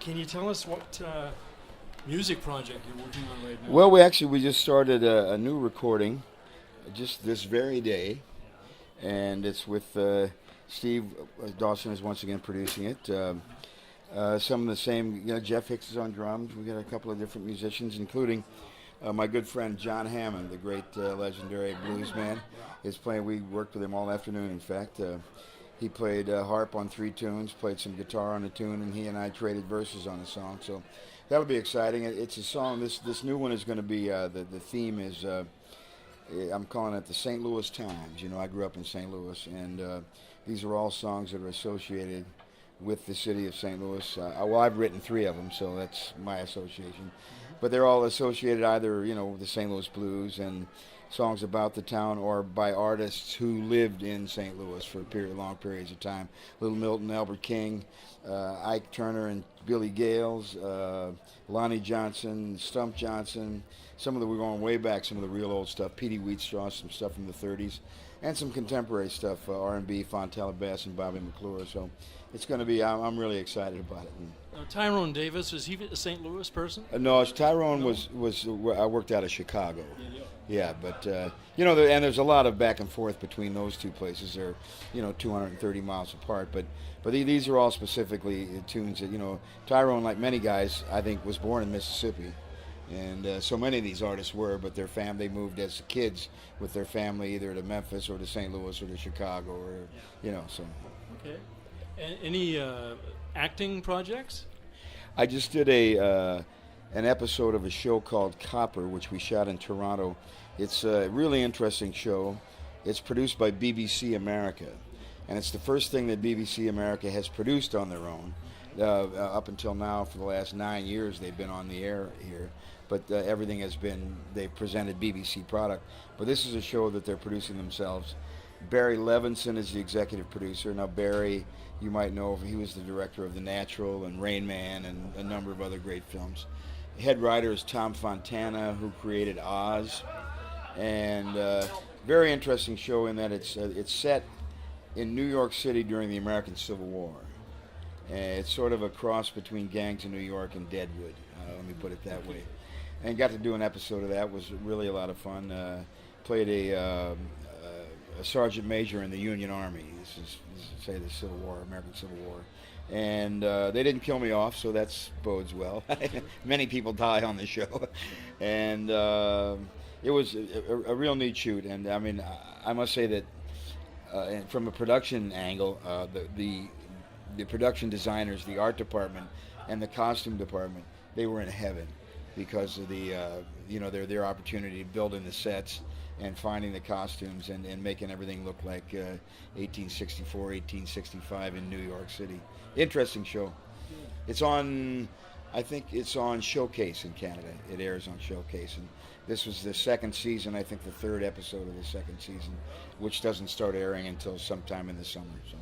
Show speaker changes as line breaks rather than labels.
Can you tell us what music project you're working on right now?
Well, we just started a new recording just this very day, and it's with Steve Dawson is once again producing it. Some of the same, Jeff Hicks is on drums. We got a couple of different musicians, including my good friend John Hammond, the great legendary blues man, is playing. We worked with him all afternoon, in fact. He played harp on 3 tunes, played some guitar on a tune, and he and I traded verses on a song. So that'll be exciting. It's a song. This new one is going to be the theme is I'm calling it the St. Louis Times. I grew up in St. Louis, and these are all songs that are associated with the city of St. Louis. I've written 3 of them, so that's my association. But they're all associated either, with the St. Louis blues and songs about the town, or by artists who lived in St. Louis for long periods of time. Little Milton, Albert King, Ike Turner and Billy Gales, Lonnie Johnson, Stump Johnson. We're going way back, some of the real old stuff. Petey Wheatstraw, some stuff from the 30s, and some contemporary stuff, R&B, Fontella Bass and Bobby McClure. So it's going to be, I'm really excited about it.
Tyrone Davis, is he a St. Louis person?
No, Tyrone was I worked out of Chicago. Yeah, but and there's a lot of back and forth between those two places. They're 230 miles apart, but these are all specifically tunes that Tyrone, like many guys, I think was born in Mississippi, and so many of these artists were, but their they moved as kids with their family either to Memphis or to St. Louis or to Chicago or so.
Okay. Any acting projects?
I just did an episode of a show called Copper, which we shot in Toronto. It's a really interesting show. It's produced by BBC America, and it's the first thing that BBC America has produced on their own. Up until now, for the last 9 years, they've been on the air here, but everything they've presented BBC product. But this is a show that they're producing themselves. Barry Levinson is the executive producer. Now, Barry, you might know, he was the director of The Natural and Rain Man and a number of other great films. Head writer is Tom Fontana, who created Oz. And very interesting show in that it's set in New York City during the American Civil War. It's sort of a cross between Gangs of New York and Deadwood, let me put it that way. And got to do an episode of that. It was really a lot of fun. Played a sergeant major in the Union Army. This is say the Civil War, American Civil War. And they didn't kill me off, so that bodes well. Many people die on the show. And it was a real neat shoot. And I mean, I must say that from a production angle, the production designers, the art department, and the costume department, they were in heaven because of the their opportunity to build in the sets and finding the costumes and making everything look like 1864, 1865 in New York City. Interesting show. It's on, I think it's on Showcase in Canada. It airs on Showcase, and this was the 2nd season, I think the 3rd episode of the 2nd season, which doesn't start airing until sometime in the summer. So.